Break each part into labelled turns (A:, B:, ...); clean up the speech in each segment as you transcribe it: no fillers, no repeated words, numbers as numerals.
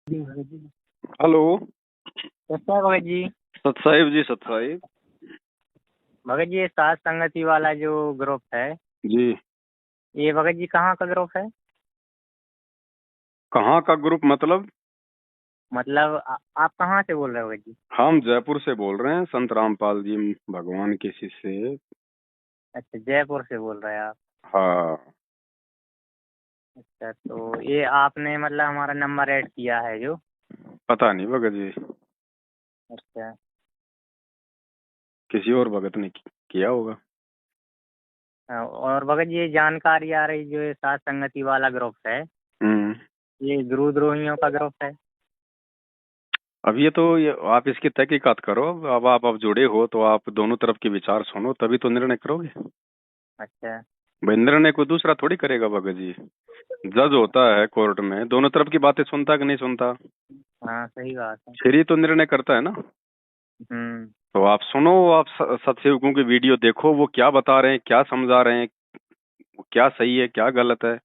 A: जी Bhagat ji.
B: Hello.
A: कैसे है भगत जी?
B: सतसाहिब जी, सतसाहिब
A: भगत जी, ये सात संगति वाला जो ग्रुप है,
B: जी।
A: ये भगत जी कहाँ का ग्रुप है?
B: कहाँ का ग्रुप मतलब?
A: मतलब आप कहाँ से बोल रहे हो भगत जी?
B: हम जयपुर से बोल रहे हैं, संत रामपाल जी भगवान के शिष्य।
A: अच्छा, जयपुर से बोल रहे हैं आप।
B: हाँ।
A: अच्छा, तो ये आपने मतलब हमारा नंबर ऐड किया है जो।
B: पता नहीं भगत जी,
A: अच्छा।
B: किसी और भगत ने किया होगा।
A: और भगत जी, ये जानकारी आ रही जो ये सात संगति वाला ग्रुप है,
B: हम्म।
A: ये गुरुद्रोहियों का ग्रुप है।
B: अब ये आप इसकी तहकीकात करो। अब जुड़े हो तो आप दोनों तरफ के विचार सुनो, तभी तो निर्णय करोगे।
A: अच्छा।
B: भाई, निर्णय कोई दूसरा थोड़ी करेगा भगत जी। जज होता है कोर्ट में, दोनों तरफ की बातें सुनता कि नहीं सुनता?
A: हाँ, सही बात है।
B: फिर ही तो निर्णय करता है ना।
A: हम्म।
B: तो आप सुनो, आप सत्सेवकों की वीडियो देखो, वो क्या बता रहे हैं, क्या समझा रहे हैं, वो क्या सही है क्या गलत है।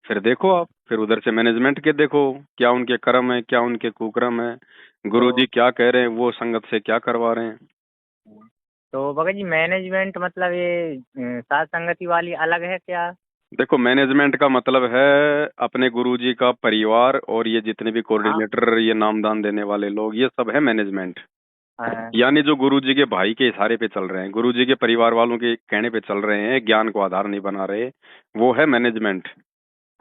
B: फिर देखो आप, फिर उधर से मैनेजमेंट के देखो, क्या उनके कर्म है क्या उनके कुकर्म है। गुरुजी
A: तो
B: क्या कह रहे हैं, वो संगत से क्या करवा रहे हैं।
A: तो भगत जी, मैनेजमेंट मतलब ये सात संगति वाली अलग है क्या?
B: देखो, मैनेजमेंट का मतलब है अपने गुरुजी का परिवार, और ये जितने भी
A: हाँ।
B: कोऑर्डिनेटर, ये नामदान देने वाले लोग, ये सब है मैनेजमेंट।
A: हाँ।
B: यानी जो गुरुजी के भाई के इशारे पे चल रहे हैं, गुरुजी के परिवार वालों के कहने पे चल रहे हैं, ज्ञान को आधार नहीं बना रहे, वो है मैनेजमेंट।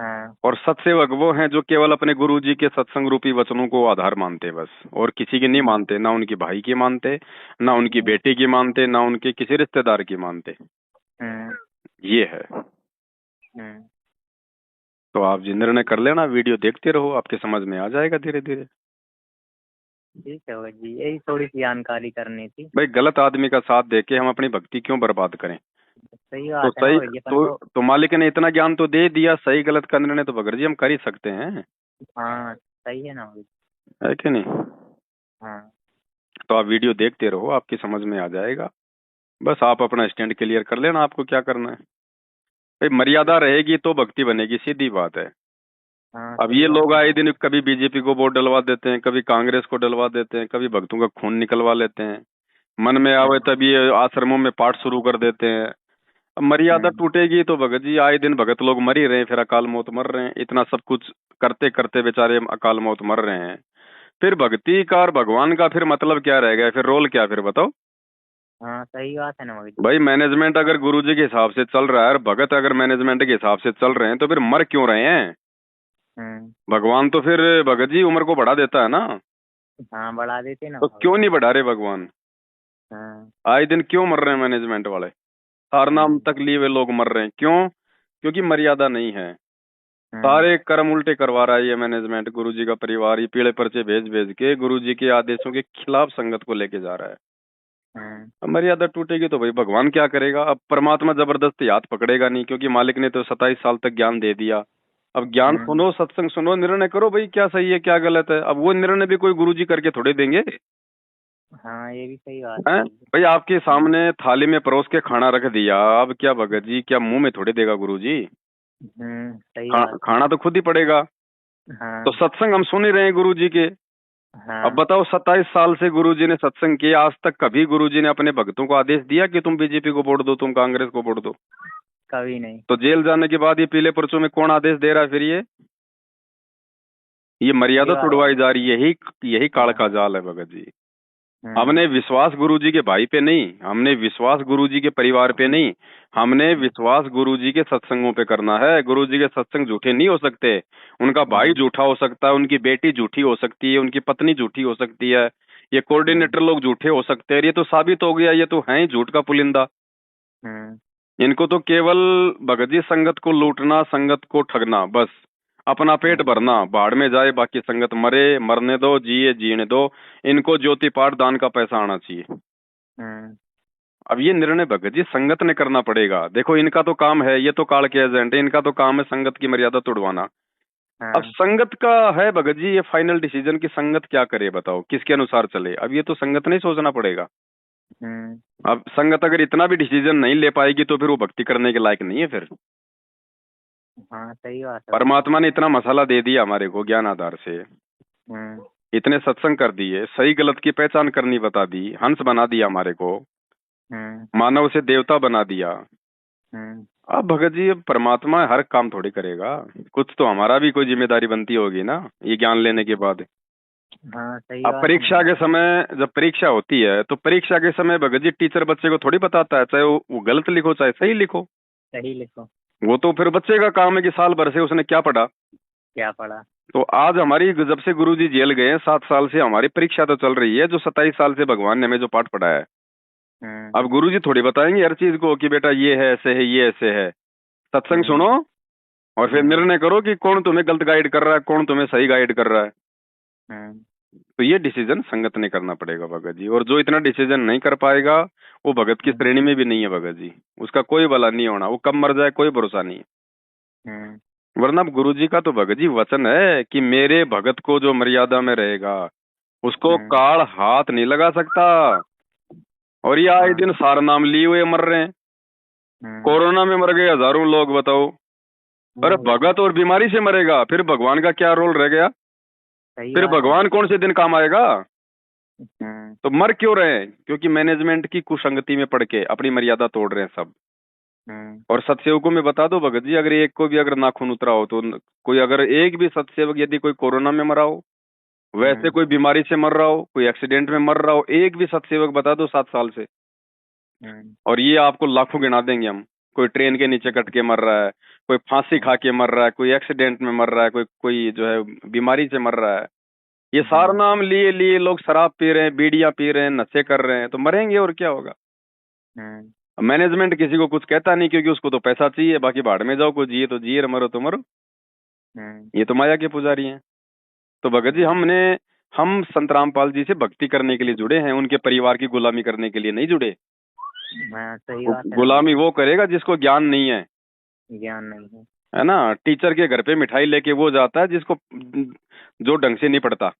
A: हाँ।
B: और सत्सेवक वो हैं जो केवल अपने गुरुजी के सत्संग रूपी वचनों को आधार मानते बस, और किसी की नहीं मानते, ना उनकी भाई की मानते, ना उनकी
A: हम्म।
B: बेटी की मानते, ना उनके किसी रिश्तेदार की मानते।
A: हम्म।
B: ये है।
A: हम्म।
B: तो आप जी निर्णय कर लेना, वीडियो देखते रहो, आपके समझ में आ जाएगा धीरे धीरे।
A: ठीक है भगत जी, यही थोड़ी सी जानकारी करनी थी।
B: भाई, गलत आदमी का साथ देके हम अपनी भक्ति क्यों बर्बाद करें?
A: सही
B: तो
A: बात है ना
B: सही
A: भगत जी, अपन को।
B: तो मालिक ने इतना ज्ञान तो दे दिया, सही गलत का निर्णय तो बगैर जी हम कर ही सकते हैं।
A: हाँ, सही है ना भगत जी।
B: है कि नहीं?
A: हाँ।
B: तो आप वीडियो देखते रहो, आपकी समझ में आ जाएगा। बस आप अपना स्टैंड क्लियर कर लेना, आपको क्या करना है। भाई, मर्यादा रहेगी तो भक्ति बनेगी, सीधी बात है।
A: हाँ,
B: अब
A: सही
B: ये
A: बात
B: लोग
A: है।
B: आए दिन कभी बीजेपी को वोट डलवा देते हैं, कभी कांग्रेस को डलवा देते हैं, कभी भक्तों का खून निकलवा लेते हैं। मन में आवे
A: हम्म।
B: तभी ये आश्रमों में पाठ शुरू कर देते हैं। अब मर्यादा
A: हम्म।
B: टूटेगी तो भगत जी, आए दिन भगत लोग मर ही रहे हैं, फिर अकाल मौत मर रहे हैं, इतना सब कुछ करते करते बेचारे अकाल मौत मर रहे हैं। फिर भक्ति का और भगवान का फिर मतलब क्या रह गया, फिर रोल क्या, फिर बताओ।
A: हाँ, सही बात है ना भगत जी।
B: भाई, मैनेजमेंट अगर गुरुजी के हिसाब से चल रहा है और भगत अगर मैनेजमेंट के हिसाब से चल रहे हैं, तो फिर मर क्यों रहे हैं?
A: हम्म।
B: भगवान तो फिर भगत जी उम्र को बढ़ा देता है ना।
A: हाँ, बढ़ा देते ना
B: तो
A: भगत
B: क्यों
A: जी।
B: नहीं बढ़ा रहे भगवान?
A: हाँ।
B: आए दिन क्यों मर रहे हैं मैनेजमेंट वाले? हर नाम
A: हम्म।
B: तक लिए हुए लोग मर रहे हैं, क्यों? क्योंकि मर्यादा नहीं है।
A: हम्म।
B: सारे कर्म उल्टे करवा रहा है ये मैनेजमेंट, गुरुजी का परिवार ये पीले पर्चे भेज भेज के गुरुजी के आदेशों के खिलाफ संगत को लेके जा रहा है।
A: हम्म।
B: अब मर्यादा टूटेगी तो भाई भगवान क्या करेगा? अब परमात्मा जबरदस्ती हाथ पकड़ेगा नहीं, क्योंकि मालिक ने तो 27 साल तक ज्ञान दे दिया। अब ज्ञान
A: हम्म।
B: सुनो, सत्संग सुनो, निर्णय करो भाई, क्या सही है क्या गलत है। अब वो निर्णय भी कोई गुरुजी करके थोड़े देंगे।
A: हाँ, ये भी सही बात है
B: हैं?
A: भगत जी।
B: भाई, आपके
A: हम्म।
B: सामने थाली में परोस के खाना रख दिया, अब क्या भगत जी, क्या मुंह में थोड़े देगा गुरुजी?
A: सही बात है।
B: खाना तो खुद ही पड़ेगा। तो
A: हाँ।
B: सत्संग हम सुन ही रहे हैं गुरुजी के। अब
A: हाँ,
B: बताओ, 27 साल से गुरुजी ने सत्संग किया, आज तक कभी गुरुजी ने अपने भक्तों को आदेश दिया कि तुम बीजेपी को वोट दो, तुम कांग्रेस को वोट दो?
A: कभी नहीं।
B: तो जेल जाने के बाद ये पीले पर्चों में कौन आदेश दे रहा है फिर? ये
A: सही
B: मर्यादा
A: बात है।
B: तुड़वाई जा रही है, यही यही काल
A: हाँ।
B: का जाल है भगत जी।
A: हम्म।
B: हमने विश्वास गुरुजी के भाई पे नहीं, हमने विश्वास गुरुजी के परिवार पे नहीं, हमने
A: हम्म।
B: विश्वास गुरुजी के सत्संगों पे करना है। गुरुजी के सत्संग झूठे नहीं हो सकते। उनका भाई
A: हम्म।
B: झूठा हो सकता है, उनकी बेटी झूठी हो सकती है, उनकी पत्नी झूठी हो सकती है, ये
A: हम्म।
B: कोऑर्डिनेटर लोग झूठे हो सकते हैं। ये तो साबित हो गया, ये तो है ही झूठ का पुलिंदा।
A: हम्म।
B: इनको तो केवल भगत जी संगत को लूटना, संगत को ठगना, बस अपना पेट
A: हम्म।
B: भरना, भाड़ में जाए बाकी संगत मरे, मरने दो, जिए जीने दो। इनको ज्योति पाठ दान का पैसा आना चाहिए।
A: हम्म।
B: अब ये निर्णय भगत जी संगत ने करना पड़ेगा। देखो, इनका तो काम है, ये तो काल के एजेंट है, इनका तो काम है संगत की मर्यादा तोड़वाना। अब
A: हाँ।
B: संगत का है भगत जी ये फाइनल डिसीजन कि संगत क्या करे, बताओ किसके अनुसार चले। अब ये तो संगत ने ही सोचना पड़ेगा।
A: हम्म।
B: अब संगत अगर इतना भी डिसीजन नहीं ले पाएगी तो फिर वो भक्ति करने के लायक नहीं है फिर।
A: हाँ, सही बात है भगत जी।
B: परमात्मा ने इतना मसाला दे दिया हमारे को ज्ञान आधार से,
A: हम्म।
B: इतने सत्संग कर दिए, सही गलत की पहचान करनी बता दी, हंस बना दिया हमारे को,
A: हम्म।
B: मानव से देवता बना दिया।
A: हम्म।
B: अब भगत जी, अब परमात्मा हर काम थोड़ी करेगा, कुछ तो हमारा भी कोई जिम्मेदारी बनती होगी ना, ये ज्ञान लेने के बाद।
A: हाँ सही
B: अब
A: बात है
B: परीक्षा
A: ना।
B: के समय, जब परीक्षा होती है तो परीक्षा के समय भगत जी टीचर बच्चे को थोड़ी बताता है, चाहे वो गलत लिखो चाहे सही लिखो।
A: सही लिखो।
B: वो तो फिर बच्चे का काम है कि साल भर से उसने क्या पढ़ा।
A: क्या पढ़ा।
B: तो आज हमारी, जब से गुरुजी जेल गए हैं 7 साल से हमारी परीक्षा तो चल रही है, जो 27 साल से भगवान ने हमें जो पाठ पढ़ाया है।
A: हम्म।
B: अब गुरुजी थोड़ी बताएंगे हर चीज को कि बेटा ये है ऐसे है, ये ऐसे है। सत्संग
A: हम्म।
B: सुनो और फिर
A: हम्म।
B: निर्णय करो कि कौन तुम्हें गलत गाइड कर रहा है, कौन तुम्हें सही गाइड कर रहा है।
A: हम्म।
B: तो ये डिसीजन संगत ने करना पड़ेगा भगत जी, और जो इतना डिसीजन नहीं कर पाएगा वो भगत की
A: हम्म।
B: श्रेणी में भी नहीं है भगत जी। उसका कोई भला नहीं होना, वो कब मर जाए कोई भरोसा नहीं है।
A: हम्म।
B: वरना अब गुरु जी का तो भगत जी वचन है कि मेरे भगत को जो मर्यादा में रहेगा उसको
A: हम्म।
B: काल हाथ नहीं लगा सकता। और ये आए
A: हाँ।
B: दिन सार नाम लिए हुए मर रहे हैं।
A: हम्म।
B: कोरोना में मर गए हजारों लोग, बताओ। अरे
A: वही तो।
B: भगत और बीमारी से मरेगा, फिर भगवान का क्या रोल रह गया?
A: सही
B: फिर
A: बात है ना।
B: भगवान कौन से दिन काम आएगा?
A: हम्म।
B: तो मर क्यों रहे हैं? क्योंकि मैनेजमेंट की कुसंगति में पड़ के अपनी मर्यादा तोड़ रहे हैं सब।
A: हम्म।
B: और सत्सेवकों में बता दो भगत जी, अगर एक को भी अगर नाखून उतरा हो तो कोई अगर एक भी सत्सेवक यदि कोई कोरोना में मरा हो, वैसे
A: हम्म।
B: कोई बीमारी से मर रहा हो, कोई एक्सीडेंट में मर रहा हो, एक भी सत्सेवक बता दो 7 साल से,
A: हम्म।
B: और ये आपको लाखों गिना देंगे हम। कोई ट्रेन के नीचे कट के मर रहा है, कोई फांसी खा के मर रहा है, कोई एक्सीडेंट में मर रहा है, कोई कोई जो है बीमारी से मर रहा है। ये सार
A: हम्म।
B: नाम लिए लिए लोग शराब पी रहे हैं, बीड़ियां पी रहे हैं, नशे कर रहे हैं, तो मरेंगे और क्या होगा।
A: हम्म।
B: मैनेजमेंट किसी को कुछ कहता नहीं, क्योंकि उसको तो पैसा चाहिए, बाकी भाड़ में जाओ, कोई जिए तो जिए, मरो तो मरो।
A: हम्म।
B: ये तो माया के पुजारी हैं। तो भगत जी, हम संत रामपाल जी से भक्ति करने के लिए जुड़े हैं, उनके परिवार की गुलामी करने के लिए नहीं जुड़े।
A: हाँ सही बात है ना
B: गुलामी
A: बिल्कुल।
B: वो करेगा जिसको ज्ञान नहीं है।
A: ज्ञान नहीं है।
B: है ना? टीचर के घर पे मिठाई लेके वो जाता है जिसको, जो ढंग से नहीं पढ़ता।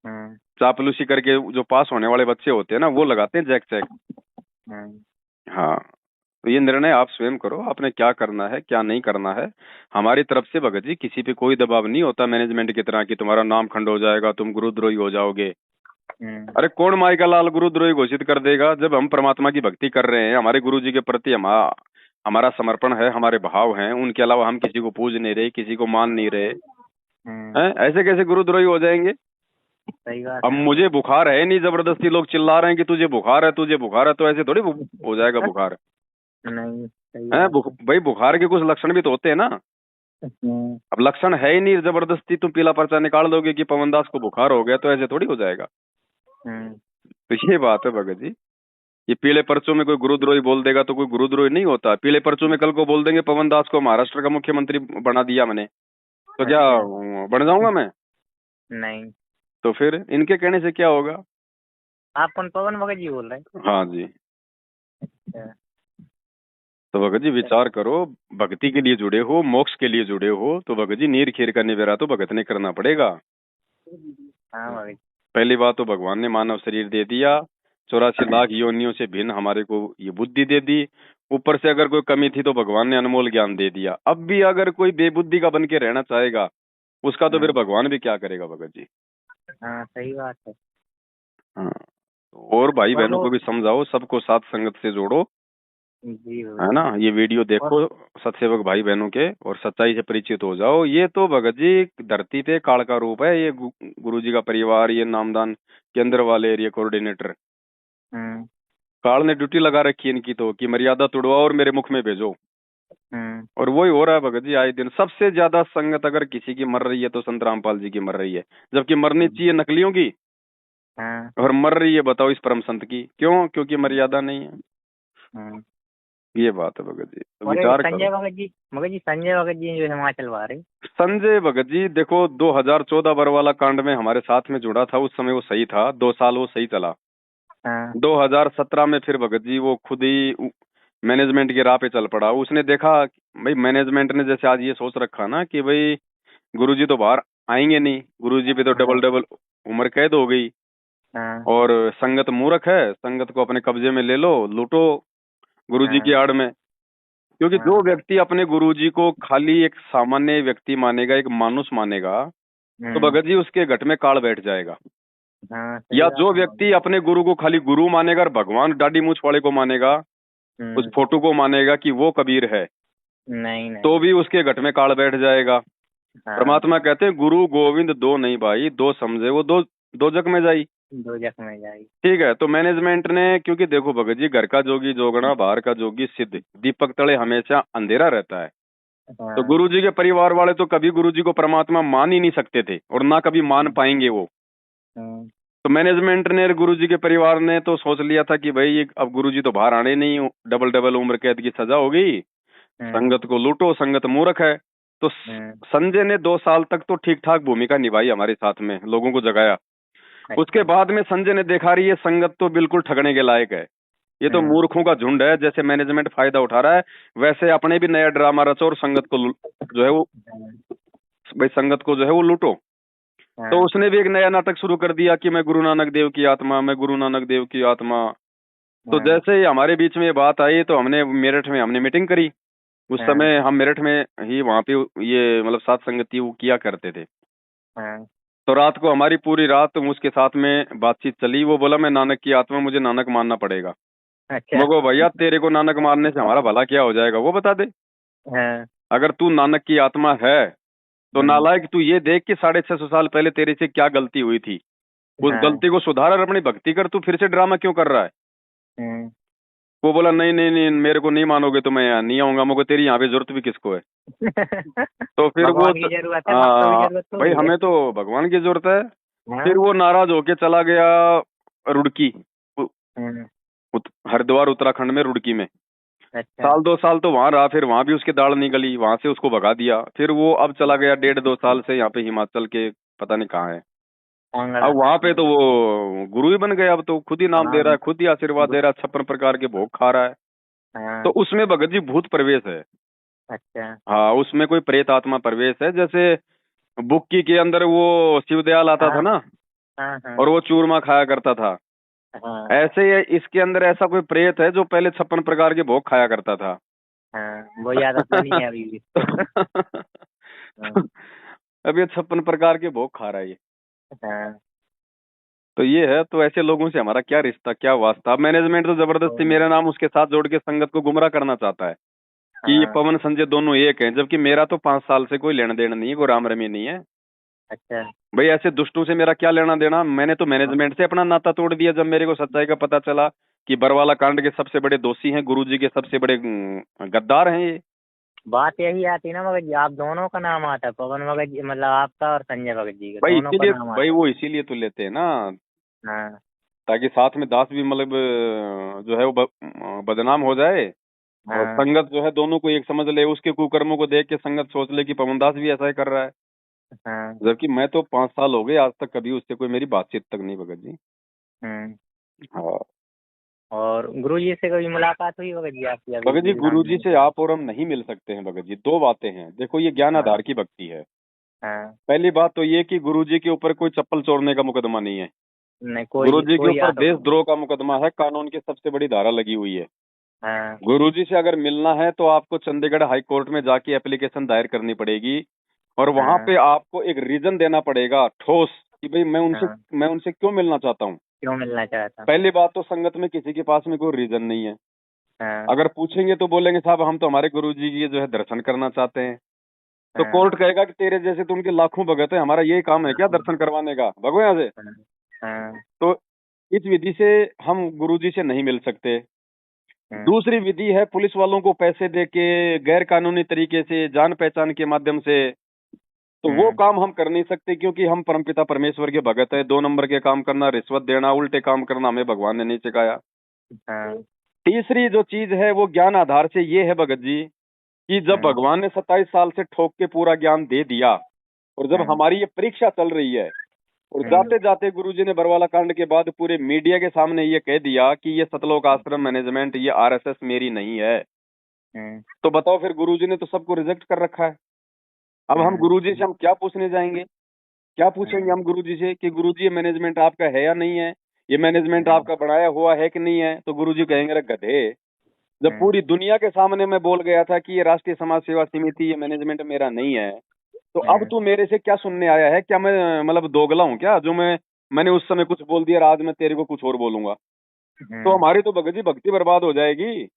A: हम्म।
B: चापलूसी करके जो पास होने वाले बच्चे होते हैं ना, वो लगाते हैं जैक चैक।
A: हम्म।
B: हाँ। तो ये निर्णय आप स्वयं करो, आपने क्या करना है क्या नहीं करना है। हमारी तरफ से भगत जी किसी पे कोई दबाव नहीं होता मैनेजमेंट की तरह कि तुम्हारा नाम खंड हो जाएगा, तुम गुरुद्रोही हो जाओगे।
A: हम्म।
B: अरे कौन माई का लाल गुरुद्रोही घोषित कर देगा? जब हम परमात्मा की भक्ति कर रहे हैं, हमारे गुरु जी के प्रति हमारा समर्पण है, हमारे भाव हैं, उनके अलावा हम किसी को पूज नहीं रहे, किसी को मान नहीं रहे
A: हम्म।
B: हैं, ऐसे कैसे गुरुद्रोही हो जाएंगे?
A: सही बात
B: अब
A: है ना
B: मुझे
A: बिल्कुल।
B: बुखार है नहीं, जबरदस्ती लोग चिल्ला रहे हैं कि तुझे बुखार है, तुझे बुखार है, तो ऐसे थोड़ी हो जाएगा बुखार।
A: नहीं सही
B: है
A: बात है।
B: भाई, बुखार के कुछ लक्षण भी तो होते हैं ना।
A: हम्म।
B: अब लक्षण है ही नहीं, जबरदस्ती तुम पीला पर्चा निकाल दोगे कि पवन दास को बुखार हो गया, तो ऐसे थोड़ी हो जाएगा।
A: हम्म।
B: तो ये बात है भगत जी। ये पीले पर्चों में कोई गुरुद्रोही बोल देगा तो कोई गुरुद्रोही नहीं होता। पीले पर्चों में कल को बोल देंगे पवन दास को महाराष्ट्र का मुख्यमंत्री बना दिया मैंने, तो क्या
A: अच्छा।
B: बन जाऊंगा मैं?
A: नहीं।
B: तो फिर इनके कहने से क्या होगा?
A: आप कौन पवन भगत जी बोल रहे
B: हाँ जी।
A: हैं?
B: तो भगत जी विचार करो, भक्ति के लिए जुड़े हो, मोक्ष के लिए जुड़े हो, तो भगत जी नीर खीर का निवेरा तो भगत ने करना पड़ेगा।
A: हाँ भगत।
B: पहली बात तो भगवान ने मानव शरीर दे दिया, 84 लाख योनियों से भिन्न हमारे को ये बुद्धि दे दी। ऊपर से अगर कोई कमी थी तो भगवान ने अनमोल ज्ञान दे दिया। अब भी अगर कोई बेबुद्धि का बन के रहना चाहेगा, उसका तो फिर
A: हम्म।
B: भगवान भी क्या करेगा भगत जी।
A: हाँ सही बात है।
B: हाँ। तो और भाई
A: और
B: बहनों
A: वो।
B: को भी समझाओ, सबको साथ संगत से जोड़ो।
A: जी
B: है
A: भगत
B: ना?
A: जी।
B: ये वीडियो
A: और।
B: देखो सत्सेवक भाई बहनों के, और सच्चाई से परिचित हो जाओ। ये तो भगत जी धरती पे काल का रूप है, ये गुरु जी का परिवार, ये नामदान केंद्र वाले, ये कोऑर्डिनेटर।
A: हम्म।
B: काल ने ड्यूटी लगा रखी है इनकी तो, कि मर्यादा तोड़वाओ और मेरे मुख में भेजो।
A: हम्म।
B: और वही हो रहा है भगत जी आए दिन। सबसे ज्यादा संगत अगर किसी की मर रही है तो संत रामपाल जी की मर रही है, जबकि मरनी
A: हम्म।
B: चाहिए नकलियों की,
A: हाँ।
B: और मर रही है बताओ इस परम संत की। क्यों? क्योंकि मर्यादा नहीं है।
A: हम्म।
B: ये बात है भगत जी, तो
A: और ये
B: विचार
A: संजय
B: करो।
A: भगत जी संजय भगत जी जो हिमाचल वाले।
B: संजय भगत जी देखो, 2014 बरवाला कांड में हमारे साथ में जुड़ा था, उस समय वो सही था, 2 साल वो सही चला।
A: हाँ।
B: 2017 में फिर भगत जी वो खुद ही मैनेजमेंट की राह पे चल पड़ा। उसने देखा भाई, मैनेजमेंट ने जैसे आज ये सोच रखा ना कि भाई गुरुजी तो बाहर आएंगे नहीं, गुरुजी पे तो डबल
A: हाँ।
B: डबल उम्र कैद हो गई,
A: हाँ।
B: और संगत मूर्ख है, संगत को अपने कब्जे में ले लो, लूटो गुरुजी की
A: हाँ।
B: आड़ में। क्योंकि जो
A: हाँ।
B: व्यक्ति अपने गुरुजी को खाली एक सामान्य व्यक्ति मानेगा, एक मानुष मानेगा, तो भगत जी उसके घट में काल बैठ जाएगा।
A: हाँ सही
B: या
A: बात
B: जो
A: है।
B: व्यक्ति अपने गुरु को खाली गुरु मानेगा और भगवान दाढ़ी मूछ वाले को मानेगा, उस फोटो को मानेगा कि वो कबीर है,
A: नहीं
B: तो
A: नहीं।
B: भी उसके घट में काल बैठ जाएगा।
A: हाँ
B: परमात्मा कहते हैं गुरु गोविंद दो नहीं भाई, दो समझे वो दो दो जग में जाई।
A: दो जख में जाएगी।
B: ठीक है, तो मैनेजमेंट ने, क्योंकि देखो भगत जी, घर का जोगी जोगना बाहर का जोगी सिद्ध, दीपक तले हमेशा अंधेरा रहता है। तो
A: हाँ।
B: गुरु जी के परिवार वाले तो कभी गुरु जी को परमात्मा मान ही नहीं सकते थे और ना कभी मान पाएंगे वो।
A: हम्म,
B: तो मैनेजमेंट ने, गुरु जी के परिवार ने तो सोच लिया था कि भाई ये अब गुरु जी तो बाहर आने नहीं, डबल डबल उम्र कैद की सजा हो गई, संगत को लूटो, संगत मूर्ख है। तो संजय ने 2 साल तक तो ठीक ठाक भूमिका निभाई हमारे साथ में, लोगों को जगाया। उसके
A: अच्छा।
B: बाद में संजय ने देखा रही है संगत तो बिल्कुल ठगने के लायक है, ये तो मूर्खों का झुंड है, जैसे मैनेजमेंट फायदा उठा रहा है वैसे अपने भी नया ड्रामा रचो और संगत को जो है वो, भाई संगत को जो है वो लूटो। तो उसने भी एक नया नाटक शुरू कर दिया कि मैं गुरु नानक देव की आत्मा, मैं गुरु नानक देव की आत्मा। तो जैसे ही हमारे बीच में ये बात आई तो हमने मेरठ में हमने मीटिंग करी। उस समय हम मेरठ में ही वहाँ पे ये मतलब सात संगति वो किया करते थे। तो रात को हमारी पूरी रात उसके साथ में बातचीत चली। वो बोला मैं नानक की आत्मा, मुझे नानक मानना पड़ेगा।
A: अच्छा।
B: मैं कहा भैया तेरे को नानक मारने से हमारा भला क्या हो जाएगा, वो बता दे। अगर तू नानक की आत्मा है तो नालायक तू ये देख कि 650 साल पहले तेरे से क्या गलती हुई थी, उस गलती को सुधार और अपनी भक्ति कर, तू फिर से ड्रामा क्यों कर रहा है। वो बोला नहीं नहीं नहीं, मेरे को नहीं मानोगे तो मैं यहाँ नहीं आऊंगा। मुझे तेरी यहाँ पे जरूरत भी किसको है। तो फिर वो
A: भगवान की जरूरत है, भक्तों की जरूरत तो
B: भाई
A: नहीं है।
B: हमें तो भगवान की जरूरत है। फिर वो नाराज होके चला गया रुड़की, हरिद्वार उत्तराखंड में रुड़की में।
A: अच्छा।
B: साल 2 साल तो वहां रहा, फिर वहां भी उसकी दाढ़ नहीं गली, वहां से उसको भगा दिया। फिर वो अब चला गया 1.5-2 साल से यहाँ पे हिमाचल के पता नहीं कहाँ है। अब वहां पे तो वो गुरु ही बन गया, अब तो खुद ही नाम दे रहा है, खुद ही आशीर्वाद दे रहा है, 56 प्रकार के भोग खा रहा है। तो उसमें भगत जी भूत प्रवेश है।
A: अच्छा।
B: हाँ, उसमें कोई प्रेत आत्मा प्रवेश है। जैसे बुक्की के अंदर वो शिवदयाल आता था ना, और वो चूरमा खाया करता था, ऐसे ही इसके अंदर ऐसा कोई प्रेत है जो पहले 56 प्रकार के भोग खाया करता था।
A: वो याद तो नहीं है अभी भी।
B: अब ये 56 प्रकार के भोग खा रहा है ये। तो ये है, तो ऐसे लोगों से हमारा क्या रिश्ता, क्या वास्ता। मैनेजमेंट तो जबरदस्ती मेरा नाम उसके साथ जोड़ के संगत को गुमराह करना चाहता है कि ये पवन संजय दोनों एक हैं, जबकि मेरा तो 5 साल से कोई लेना देना नहीं है, कोई राम रमी नहीं है।
A: अच्छा
B: भाई ऐसे दुष्टों से मेरा क्या लेना देना। मैंने तो मैनेजमेंट से अपना नाता तोड़ दिया जब मेरे को सच्चाई का पता चला कि बरवाला कांड के सबसे बड़े दोषी हैं गुरुजी के सबसे बड़े गद्दार हैं ये।
A: बात यही आती है ना भगत जी, आप दोनों का नाम आता है, पवन भगत जी मतलब आपका और संजय भगत जी का,
B: भाई
A: दोनों का
B: इसीलिए,
A: नाम
B: भाई
A: आता
B: वो इसीलिए तो लेते हैं ना,
A: है।
B: ताकि साथ में दास भी मतलब जो है वो बदनाम हो जाए, और संगत जो है दोनों को एक समझ ले। उसके कुकर्मों को देख के संगत सोच ले कि पवन दास भी ऐसा ही कर रहा है। जबकि मैं तो 5 साल हो गए आज तक कभी उससे कोई मेरी बातचीत तक नहीं भगत जी। हाँ।
A: और गुरु जी से कभी मुलाकात हुई भगत जी आपकी?
B: भगत जी गुरु जी से आप और हम नहीं मिल सकते हैं भगत जी। 2 बातें हैं, देखो ये ज्ञान आधार की भक्ति है। पहली बात तो ये कि गुरु जी के ऊपर कोई चप्पल चोरने का मुकदमा नहीं है,
A: नहीं,
B: गुरु जी के ऊपर देशद्रोह का मुकदमा है, कानून की सबसे बड़ी धारा लगी हुई है। गुरु जी से अगर मिलना है तो आपको चंडीगढ़ हाई कोर्ट में जाके एप्लीकेशन दायर करनी पड़ेगी, और वहां पे आपको एक रीजन देना पड़ेगा ठोस कि भाई मैं उनसे क्यों मिलना चाहता हूँ।
A: क्यों मिलना चाहता हूँ?
B: पहली बात तो संगत में किसी के पास में कोई रीजन नहीं है। अगर पूछेंगे तो बोलेंगे साहब हम तो हमारे गुरु जी की जो है दर्शन करना चाहते हैं। तो कोर्ट कहेगा कि तेरे जैसे तो उनके लाखों भगत है, हमारा यही काम है क्या दर्शन करवाने का, भगो यहाँ से। तो इस विधि से हम गुरु जी से नहीं मिल सकते। दूसरी विधि है पुलिस वालों को पैसे देके गैर कानूनी तरीके से जान पहचान के माध्यम से, तो वो काम हम कर नहीं सकते क्योंकि हम परमपिता परमेश्वर के भगत है। 2 नंबर के काम करना, रिश्वत देना, उल्टे काम करना हमें भगवान ने नहीं सिखाया। तीसरी जो चीज है वो ज्ञान आधार से ये है भगत जी कि जब भगवान ने 27 साल से ठोक के पूरा ज्ञान दे दिया, और जब हमारी ये परीक्षा चल रही है, और जाते जाते गुरुजी ने बरवाला कांड के बाद पूरे मीडिया के सामने ये कह दिया कि ये सतलोक आश्रम मैनेजमेंट, ये आरएसएस मेरी नहीं है, तो बताओ फिर गुरुजी ने तो सबको रिजेक्ट कर रखा है। अब हम गुरुजी से हम क्या पूछने जाएंगे, क्या पूछेंगे हम गुरुजी से कि गुरुजी ये मैनेजमेंट आपका है या नहीं है, ये मैनेजमेंट आपका बनाया हुआ है कि नहीं है। तो गुरुजी कहेंगे अरे गधे, जब पूरी दुनिया के सामने मैं बोल गया था कि ये राष्ट्रीय समाज सेवा समिति, ये मैनेजमेंट मेरा नहीं है, तो अब तू मेरे से क्या सुनने आया है? क्या मैं मतलब दोगला हूँ क्या, जो मैंने उस समय कुछ बोल दिया, आज मैं तेरे को कुछ और बोलूंगा? तो हमारी तो भगत जी भक्ति बर्बाद हो जाएगी।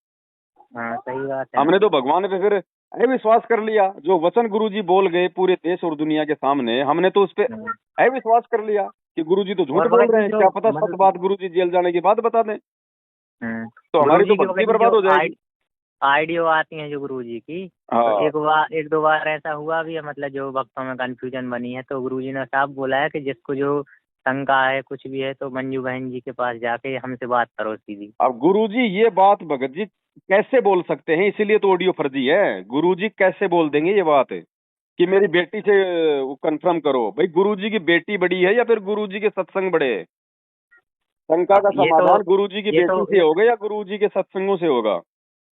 A: हाँ सही बात है ना।
B: हमने तो भगवान पे फिर अविश्वास कर लिया। जो वचन गुरुजी बोल गए पूरे देश और दुनिया के सामने, हमने तो उस पे
A: हम्म।
B: अविश्वास कर लिया कि गुरुजी तो झूठ
A: और
B: बोल
A: भगत
B: रहे
A: जी
B: हैं,
A: जो
B: क्या पता सत
A: मतलब
B: बात गुरुजी जेल जाने के बाद बता दें। तो
A: गुरु
B: हमारी तो
A: जी की
B: भक्ति
A: भगत जी
B: बर्बाद
A: जो
B: हो जाएगी।
A: आइडियो आती हैं जो गुरु जी की, तो
B: हाँ,
A: एक दो बार ऐसा हुआ भी है, मतलब जो भक्तों में कंफ्यूजन बनी है, तो गुरु जी ने साफ बोला है कि जिसको जो शंका है कुछ भी है तो मंजू बहन जी के पास जाके हमसे बात करो सीधी।
B: अब गुरुजी ये बात भगत जी कैसे बोल सकते हैं? इसीलिए तो ऑडियो फर्जी है। गुरुजी कैसे बोल देंगे ये बात कि मेरी बेटी से कंफर्म करो? भाई गुरुजी की बेटी बड़ी है या फिर गुरुजी के सत्संग बड़े हैं? शंका का
A: ये तो
B: समाधान गुरुजी की
A: ये तो
B: बेटी से होगा या गुरुजी के सत्संगों से होगा?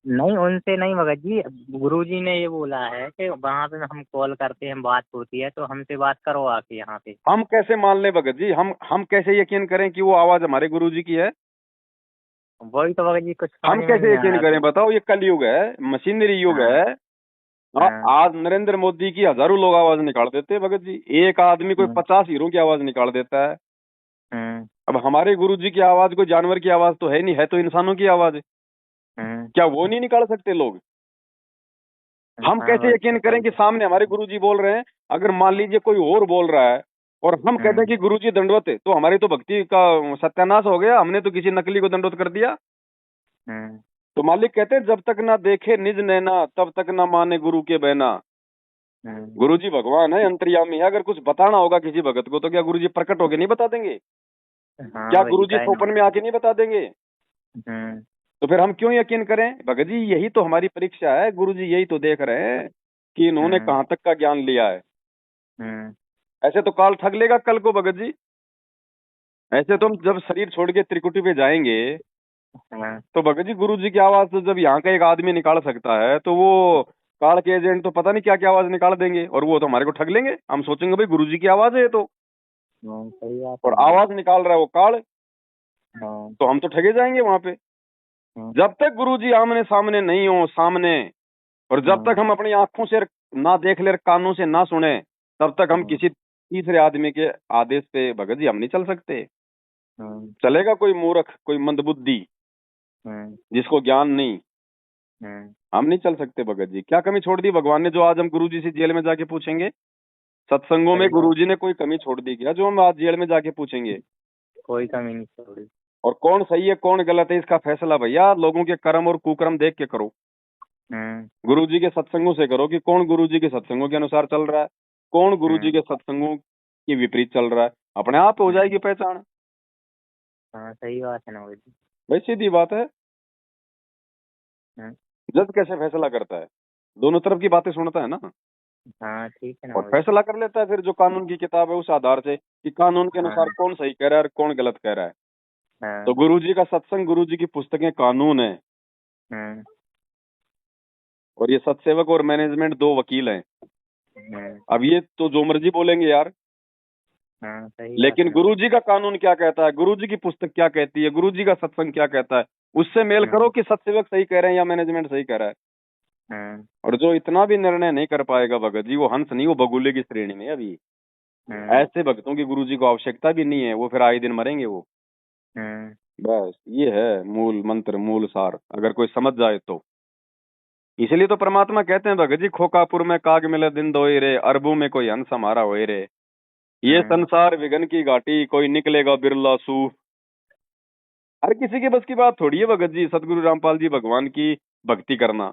A: नहीं, उनसे नहीं भगत जी। गुरु जी ने ये बोला है कि वहाँ पे हम कॉल करते हैं, बात होती है, तो हमसे बात करो आके यहाँ पे।
B: हम कैसे मान लें भगत जी? हम कैसे यकीन करें कि वो आवाज हमारे गुरुजी की है?
A: वही तो भगत जी कुछ समझ
B: हम
A: में
B: कैसे
A: नहीं आ
B: यकीन
A: रहा
B: करें?
A: अभी।
B: बताओ, ये कलयुग है, मशीनरी युग
A: हाँ।
B: है।
A: हाँ।
B: आज नरेंद्र मोदी की हजारों लोग आवाज निकाल देते हैं भगत जी। एक आदमी कोई
A: हम्म।
B: 50 हीरो की आवाज निकाल देता है।
A: हम्म।
B: अब हमारे गुरुजी की आवाज कोई जानवर की आवाज तो है नहीं, है तो इंसानों की आवाज है।
A: हम्म।
B: क्या वो नहीं निकाल सकते लोग? हम
A: हाँ
B: कैसे
A: भगत जी
B: यकीन करें
A: निकाल
B: कि
A: सकते
B: सामने हमारे गुरुजी बोल रहे हैं? अगर मान लीजिए कोई और बोल रहा है और हम कहते हैं
A: हैं।
B: कि गुरुजी दंडवत है, तो हमारी तो भक्ति का सत्यानाश हो गया। हमने तो किसी नकली को दंडवत कर दिया।
A: हम्म।
B: तो मालिक कहते हैं, जब तक ना देखे निज नैना तब तक ना माने गुरु के बहना।
A: हम्म।
B: गुरु जी भगवान है, अंतर्यामी है। अगर कुछ बताना होगा किसी भगत को तो क्या गुरु जी प्रकट होके नहीं बता देंगे?
A: हाँ
B: क्या
A: भगत
B: गुरु
A: जी
B: जी
A: काहे
B: सोपन
A: नहीं।
B: में आके नहीं बता देंगे?
A: हम्म।
B: तो फिर हम क्यों यकीन करें? भगत जी यही तो हमारी परीक्षा है। गुरु जी यही तो देख रहे हैं कि इन्होंने
A: हम्म।
B: कहाँ तक का ज्ञान लिया है।
A: हम्म।
B: ऐसे तो काल ठग लेगा कल को भगत जी। ऐसे तो हम जब शरीर छोड़ के त्रिकुटी पे जाएंगे,
A: हाँ।
B: तो भगत जी गुरु जी की आवाज तो जब यहाँ का एक आदमी निकाल सकता है, तो वो काल के एजेंट तो पता नहीं क्या क्या आवाज निकाल देंगे, और वो तो हमारे को ठग लेंगे। हम सोचेंगे भाई गुरु जी की आवाज है ये तो,
A: सही बात है
B: और
A: ना भगत
B: आवाज निकाल रहा है वो काल।
A: जी। हाँ।
B: तो हम तो ठगे जाएंगे वहां पे।
A: हाँ।
B: जब तक गुरु जी आमने सामने नहीं हो सामने, और जब
A: हाँ।
B: तक हम अपनी आंखों से ना देख ले, कानों से ना सुने, तब तक हम
A: हाँ।
B: किसी तीसरे आदमी के आदेश पे भगत जी हम नहीं चल सकते।
A: हाँ।
B: चलेगा कोई मूर्ख, कोई मंदबुद्धि,
A: हाँ।
B: जिसको ज्ञान नहीं,
A: हाँ।
B: हम नहीं चल सकते भगत जी। क्या कमी छोड़ दी भगवान ने जो आज हम गुरु जी से जेल में जाके पूछेंगे? सत्संगों में
A: सही बात।
B: गुरु जी ने कोई कमी छोड़ दी क्या जो हम आज जेल में जाके पूछेंगे?
A: कोई कमी नहीं छोड़ी।
B: और कौन सही है कौन गलत है, इसका फैसला भैया लोगों के कर्म और कुकर्म देख के करो।
A: हम्म।
B: गुरु जी के सत्संगों से करो कि कौन गुरु जी के सत्संगों के अनुसार चल रहा है, कौन गुरु जी
A: हम्म।
B: के सत्संगों के विपरीत चल रहा है। अपने आप हो
A: हम्म।
B: जाएगी पहचान।
A: हाँ सही बात है ना भगत जी।
B: भाई सीधी बात है।
A: हम्म।
B: जज कैसे फैसला करता है? दोनों तरफ की बातें सुनता है ना,
A: हाँ ठीक है ना
B: और
A: भगत जी।
B: फैसला कर लेता है फिर जो कानून की किताब है उस आधार से कि कानून के अनुसार
A: हाँ।
B: कौन सही कह रहा है और कौन गलत कह रहा है। तो
A: हाँ।
B: गुरु जी का सत्संग, गुरु जी की पुस्तकें कानून है,
A: हम्म।
B: और ये सत्सेवक और मैनेजमेंट दो वकील हैं।
A: हम्म।
B: अब ये तो जो मर्जी बोलेंगे यार,
A: हाँ सही बात
B: लेकिन
A: है ना
B: गुरु
A: भगत
B: जी का कानून क्या कहता है, गुरु जी की पुस्तक क्या कहती है, गुरु जी का सत्संग क्या कहता है, उससे मेल
A: जी।
B: करो कि सत्सेवक सही कह रहे हैं या मैनेजमेंट सही कह रहा है।
A: हम्म।
B: और जो इतना भी निर्णय नहीं कर पाएगा भगत जी, वो हंस नहीं, वो बगुले की श्रेणी में है अभी।
A: हम्म।
B: ऐसे भक्तों की गुरु जी को आवश्यकता भी नहीं है, वो फिर आए दिन मरेंगे वो।
A: हम्म।
B: बस ये है मूल मंत्र, मूल सार, अगर कोई समझ जाए तो। इसलिए तो परमात्मा कहते हैं भगत जी, खोकापुर में काग मिले दिन दोए रे, अरबों में कोई हंस हमारा होए रे। ये
A: हम्म।
B: संसार विघन की घाटी, कोई निकलेगा बिरला सूफ। हर किसी के बस की बात थोड़ी है भगत जी सतगुरु रामपाल जी भगवान की भक्ति करना।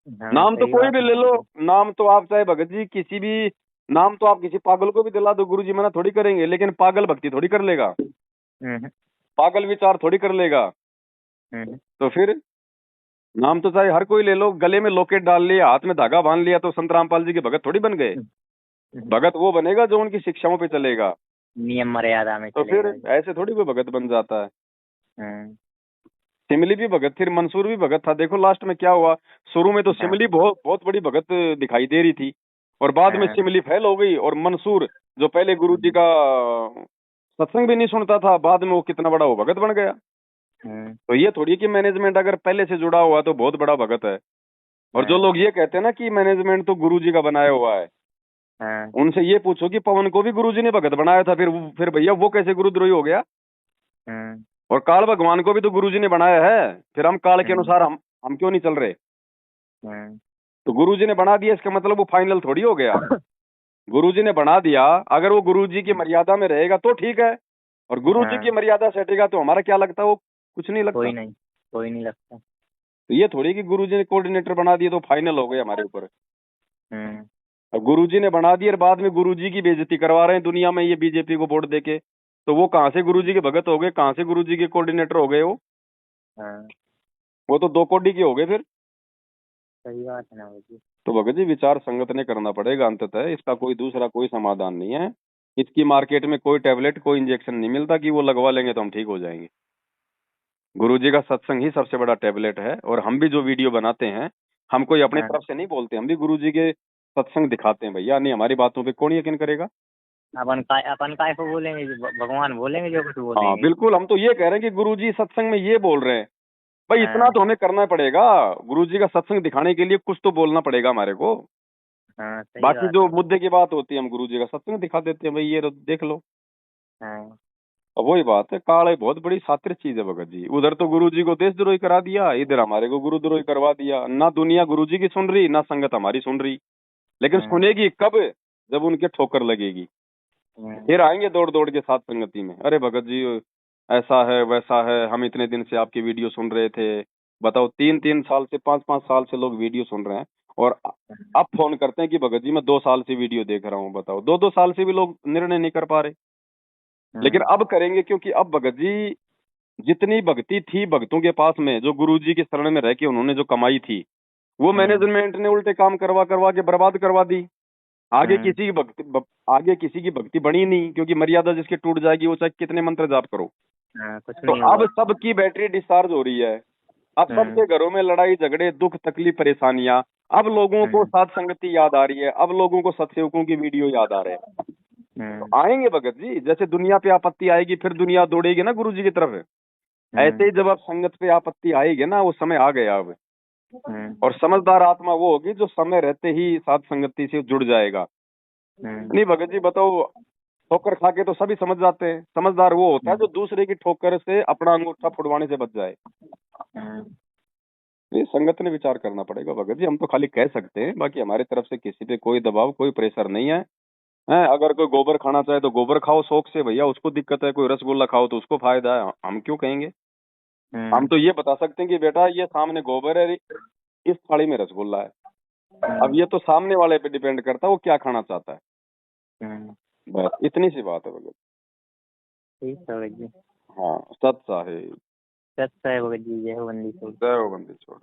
A: हाँ
B: नाम तो
A: सही
B: कोई
A: बात
B: भी
A: है ना
B: ले लो,
A: भगत जी।
B: नाम तो आप चाहे भगत जी किसी भी, नाम तो आप किसी पागल को भी दिला दो, गुरु जी मना थोड़ी करेंगे, लेकिन पागल भक्ति थोड़ी कर लेगा,
A: हम्म।
B: पागल विचार थोड़ी कर लेगा।
A: हम्म।
B: तो फिर नाम तो चाहे हर कोई ले लो, गले में लॉकेट डाल लिया, हाथ में धागा बांध लिया, तो संत रामपाल जी के भगत थोड़ी बन गए।
A: हम्म।
B: भगत वो बनेगा जो उनकी शिक्षाओं पे चलेगा।
A: नियम मर्यादा में
B: तो फिर
A: चलेगा जी।
B: ऐसे थोड़ी कोई भगत बन जाता है।
A: हम्म।
B: सिमली भी भगत, फिर मंसूर भी भगत था। देखो लास्ट में क्या हुआ। शुरू में तो
A: हाँ।
B: सिमली बहुत बहुत बड़ी भगत दिखाई दे रही थी, और बाद में
A: हाँ।
B: सिमली फैल हो गई, और मंसूर जो पहले गुरु जी
A: हम्म।
B: का सत्संग भी नहीं सुनता था, बाद में वो कितना बड़ा वो भगत बन गया।
A: हम्म।
B: तो ये थोड़ी कि मैनेजमेंट अगर पहले से जुड़ा हुआ तो बहुत बड़ा भगत है। और जो
A: हाँ।
B: लोग ये कहते हैं ना कि मैनेजमेंट तो गुरु जी का बनाया हुआ है,
A: हाँ।
B: उनसे ये पूछो कि पवन को भी गुरुजी ने भगत बनाया था, फिर भैया वो कैसे गुरुद्रोही हो गया?
A: हम्म।
B: और काल भगवान को भी तो गुरुजी ने बनाया है, फिर हम काल के
A: हम्म।
B: अनुसार हम क्यों नहीं चल रहे?
A: हम्म।
B: तो गुरुजी ने बना दिया इसका मतलब वो फाइनल थोड़ी हो गया। गुरुजी ने बना दिया, अगर वो गुरुजी की मर्यादा में रहेगा तो ठीक है, और गुरुजी की
A: हाँ।
B: मर्यादा से हटेगा तो हमारा क्या लगता है? वो कुछ नहीं लगता।
A: कोई नहीं, कोई नहीं लगता।
B: तो ये थोड़ी कि गुरुजी ने कोऑर्डिनेटर बना दिया तो फाइनल हो गया हमारे ऊपर।
A: हम्म।
B: अब गुरुजी ने बना दिया और बाद में गुरुजी की बेइज्जती करवा रहे हैं दुनिया में ये बीजेपी को वोट देके, तो वो कहाँ से गुरुजी के भगत हो गए, कहाँ से गुरुजी के कोऑर्डिनेटर हो गए?
A: हाँ।
B: वो तो दो कोडी के हो गए फिर।
A: सही बात है ना भाई।
B: तो भगत जी विचार संगत ने करना पड़ेगा अंततः, इसका कोई दूसरा कोई समाधान नहीं है। इसकी मार्केट में कोई टैबलेट कोई इंजेक्शन नहीं मिलता कि वो लगवा लेंगे तो हम ठीक हो जाएंगे। गुरुजी का सत्संग ही सबसे बड़ा टैबलेट है, और हम भी जो वीडियो बनाते हैं हम कोई अपनी
A: हाँ।
B: तरफ से नहीं बोलते, हम भी गुरुजी के सत्संग दिखाते हैं भैया, नहीं हमारी बातों पे कौन यकीन करेगा?
A: अपन काय को बोलेंगे, जो भगवान बोलेंगे जो कुछ
B: हाँ
A: बोलेंगे।
B: बिल्कुल, हम तो ये कह रहे हैं कि गुरुजी सत्संग में ये बोल रहे हैं, भाई इतना
A: हाँ।
B: तो हमें करना पड़ेगा। गुरुजी का सत्संग दिखाने के लिए कुछ तो बोलना पड़ेगा हमारे को।
A: हाँ सही
B: बाकी
A: बात
B: जो
A: है।
B: मुद्दे की बात होती है हम गुरुजी का सत्संग दिखा देते हैं, भाई ये देख लो।
A: हाँ।
B: अब वही बात है, काल एक बहुत बड़ी शातिर चीज है भगत जी। उधर तो गुरुजी को देशद्रोही करा दिया, इधर हमारे को गुरुद्रोही करवा दिया। ना दुनिया गुरुजी की सुन रही, ना संगत हमारी सुन रही। लेकिन
A: हाँ।
B: सुनेगी कब? जब उनके ठोकर लगेगी,
A: हाँ।
B: फिर आएंगे दौड़ दौड़ के साथ संगति में, अरे भगत जी ऐसा है वैसा है, हम इतने दिन से आपकी वीडियो सुन रहे थे। बताओ 3-3 साल से 5-5 साल से लोग वीडियो सुन रहे हैं, और अब फोन करते हैं कि भगत जी मैं 2 साल से वीडियो देख रहा हूँ। बताओ 2-2 साल से भी लोग निर्णय नहीं कर पा रहे। लेकिन
A: हाँ।
B: अब करेंगे, क्योंकि अब भगत जी जितनी भक्ति थी भक्तों के पास में, जो गुरु जी की शरण में रह के उन्होंने जो कमाई थी, वो
A: हाँ।
B: मैनेजमेंट ने उल्टे काम करवा करवा के बर्बाद करवा दी। आगे
A: हाँ।
B: किसी की आगे किसी की भक्ति बनी नहीं, क्योंकि मर्यादा जिसकी टूट जाएगी वो चाहे कितने मंत्र जाप करो।
A: हाँ, कुछ
B: तो
A: नहीं
B: अब
A: होगा।
B: सबकी बैटरी डिस्चार्ज हो रही है, अब
A: हाँ।
B: सबके घरों में लड़ाई झगड़े दुख तकलीफ परेशानियां। अब लोगों को
A: हाँ।
B: साथ संगति याद आ रही है, अब लोगों को सत्सेवकों की वीडियो याद आ रहे हैं। तो
A: हाँ।
B: आएंगे भगत जी, जैसे दुनिया पे आपत्ति आएगी फिर दुनिया दौड़ेगी ना गुरु जी की तरफ, ऐसे
A: हाँ।
B: ही जब अब संगत पे आपत्ति आएगी ना, वो समय आ गया अब।
A: हाँ।
B: और समझदार आत्मा वो होगी जो समय रहते ही साथ संगति से जुड़ जाएगा।
A: हाँ।
B: नहीं भगत जी बताओ, ठोकर खा के तो सभी समझ जाते हैं, समझदार वो होता है जो दूसरे की ठोकर से अपना अंगूठा फुड़वाने से बच जाए।
A: हाँ।
B: ये संगत ने विचार करना पड़ेगा भगत जी, हम तो खाली कह सकते हैं, बाकी हमारी तरफ से किसी पे कोई दबाव कोई प्रेशर नहीं है। हैं, अगर कोई गोबर खाना चाहे तो गोबर खाओ शौक से भैया, उसको दिक्कत है। कोई रसगुल्ला खाओ तो उसको फायदा है, हम क्यों कहेंगे? हम
A: हाँ।
B: तो ये बता सकते हैं कि बेटा ये सामने गोबर है, इस थाली में रसगुल्ला है। अब ये तो सामने वाले पे डिपेंड करता है वो क्या खाना चाहता है।
A: हाँ।
B: बस इतनी सी बात है भगत।
A: ठीक है भैया जी।
B: हाँ सत साहेब।
A: सच है भैया जी, जय हो बंदी छोड़।
B: जय हो बंदी छोड़।